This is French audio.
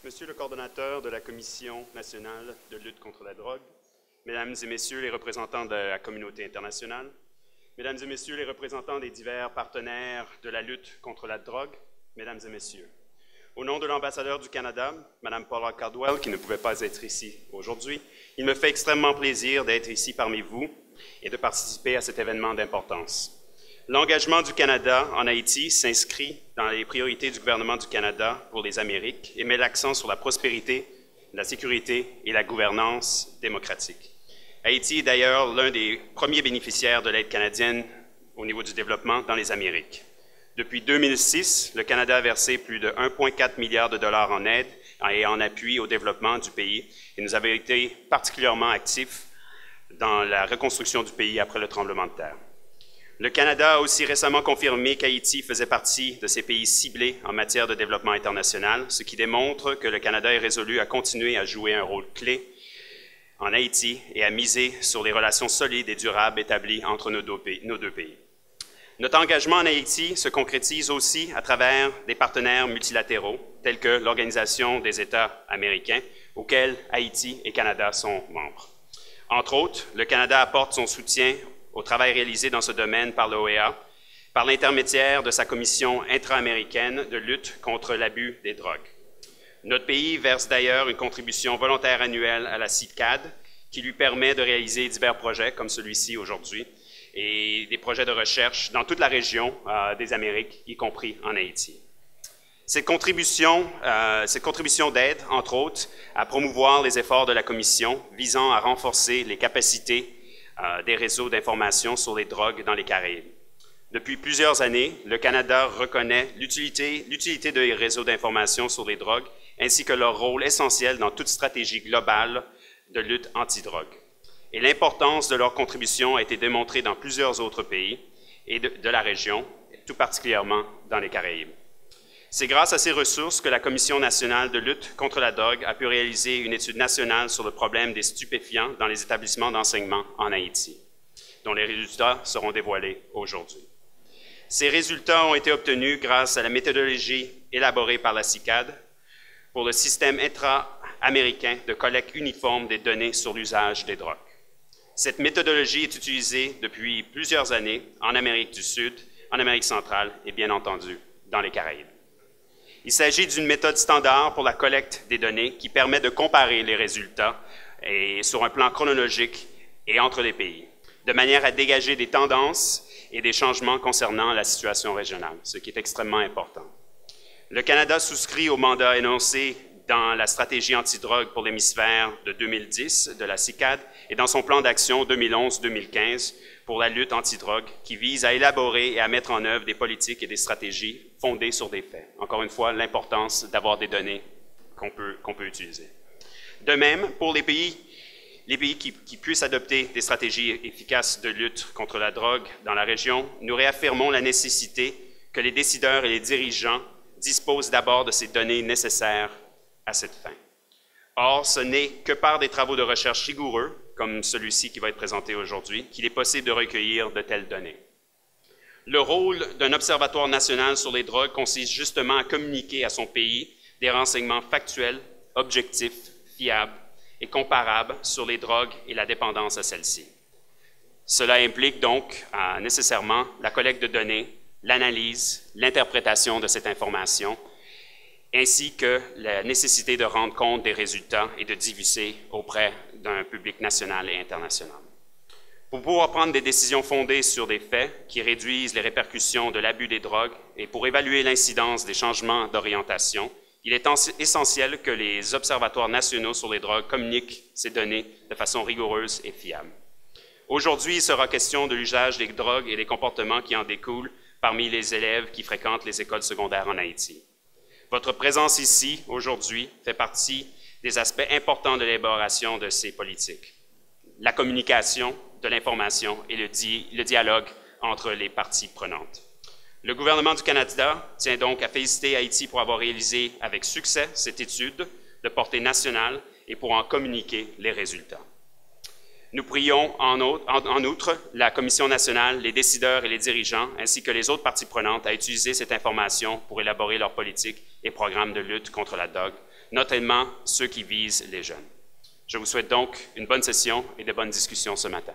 Monsieur le coordonnateur de la Commission nationale de lutte contre la drogue, Mesdames et Messieurs les représentants de la communauté internationale, Mesdames et Messieurs les représentants des divers partenaires de la lutte contre la drogue, Mesdames et Messieurs, au nom de l'ambassadeur du Canada, Mme Paula Caldwell, qui ne pouvait pas être ici aujourd'hui, il me fait extrêmement plaisir d'être ici parmi vous et de participer à cet événement d'importance. L'engagement du Canada en Haïti s'inscrit dans les priorités du gouvernement du Canada pour les Amériques et met l'accent sur la prospérité, la sécurité et la gouvernance démocratique. Haïti est d'ailleurs l'un des premiers bénéficiaires de l'aide canadienne au niveau du développement dans les Amériques. Depuis 2006, le Canada a versé plus de 1,4 milliard de dollars en aide et en appui au développement du pays et nous avons été particulièrement actifs dans la reconstruction du pays après le tremblement de terre. Le Canada a aussi récemment confirmé qu'Haïti faisait partie de ces pays ciblés en matière de développement international, ce qui démontre que le Canada est résolu à continuer à jouer un rôle clé en Haïti et à miser sur les relations solides et durables établies entre nos deux pays. Notre engagement en Haïti se concrétise aussi à travers des partenaires multilatéraux, tels que l'Organisation des États américains, auxquels Haïti et Canada sont membres. Entre autres, le Canada apporte son soutien au travail réalisé dans ce domaine par l'OEA, par l'intermédiaire de sa commission intra-américaine de lutte contre l'abus des drogues. Notre pays verse d'ailleurs une contribution volontaire annuelle à la CICAD qui lui permet de réaliser divers projets comme celui-ci aujourd'hui et des projets de recherche dans toute la région des Amériques, y compris en Haïti. Cette contribution d'aide, entre autres, à promouvoir les efforts de la Commission visant à renforcer les capacités des réseaux d'information sur les drogues dans les Caraïbes. Depuis plusieurs années, le Canada reconnaît l'utilité des réseaux d'information sur les drogues ainsi que leur rôle essentiel dans toute stratégie globale de lutte anti-drogue. Et l'importance de leur contribution a été démontrée dans plusieurs autres pays et de la région, tout particulièrement dans les Caraïbes. C'est grâce à ces ressources que la Commission nationale de lutte contre la drogue a pu réaliser une étude nationale sur le problème des stupéfiants dans les établissements d'enseignement en Haïti, dont les résultats seront dévoilés aujourd'hui. Ces résultats ont été obtenus grâce à la méthodologie élaborée par la CICAD pour le système intra-américain de collecte uniforme des données sur l'usage des drogues. Cette méthodologie est utilisée depuis plusieurs années en Amérique du Sud, en Amérique centrale et bien entendu dans les Caraïbes. Il s'agit d'une méthode standard pour la collecte des données qui permet de comparer les résultats sur un plan chronologique et entre les pays, de manière à dégager des tendances et des changements concernant la situation régionale, ce qui est extrêmement important. Le Canada souscrit au mandat énoncé dans la stratégie antidrogue pour l'hémisphère de 2010 de la CICAD et dans son plan d'action 2011-2015 pour la lutte antidrogue qui vise à élaborer et à mettre en œuvre des politiques et des stratégies fondées sur des faits. Encore une fois, l'importance d'avoir des données qu'on peut utiliser. De même, pour les pays qui puissent adopter des stratégies efficaces de lutte contre la drogue dans la région, nous réaffirmons la nécessité que les décideurs et les dirigeants disposent d'abord de ces données nécessaires à cette fin. Or, ce n'est que par des travaux de recherche rigoureux, comme celui-ci qui va être présenté aujourd'hui, qu'il est possible de recueillir de telles données. Le rôle d'un observatoire national sur les drogues consiste justement à communiquer à son pays des renseignements factuels, objectifs, fiables et comparables sur les drogues et la dépendance à celles-ci. Cela implique donc nécessairement la collecte de données, l'analyse, l'interprétation de cette information, ainsi que la nécessité de rendre compte des résultats et de diffuser auprès d'un public national et international. Pour pouvoir prendre des décisions fondées sur des faits qui réduisent les répercussions de l'abus des drogues et pour évaluer l'incidence des changements d'orientation, il est essentiel que les observatoires nationaux sur les drogues communiquent ces données de façon rigoureuse et fiable. Aujourd'hui, il sera question de l'usage des drogues et des comportements qui en découlent parmi les élèves qui fréquentent les écoles secondaires en Haïti. Votre présence ici, aujourd'hui, fait partie des aspects importants de l'élaboration de ces politiques. La communication, de l'information et le dialogue entre les parties prenantes. Le gouvernement du Canada tient donc à féliciter Haïti pour avoir réalisé avec succès cette étude de portée nationale et pour en communiquer les résultats. Nous prions en outre la Commission nationale, les décideurs et les dirigeants, ainsi que les autres parties prenantes à utiliser cette information pour élaborer leurs politiques et programmes de lutte contre la drogue notamment ceux qui visent les jeunes. Je vous souhaite donc une bonne session et de bonnes discussions ce matin.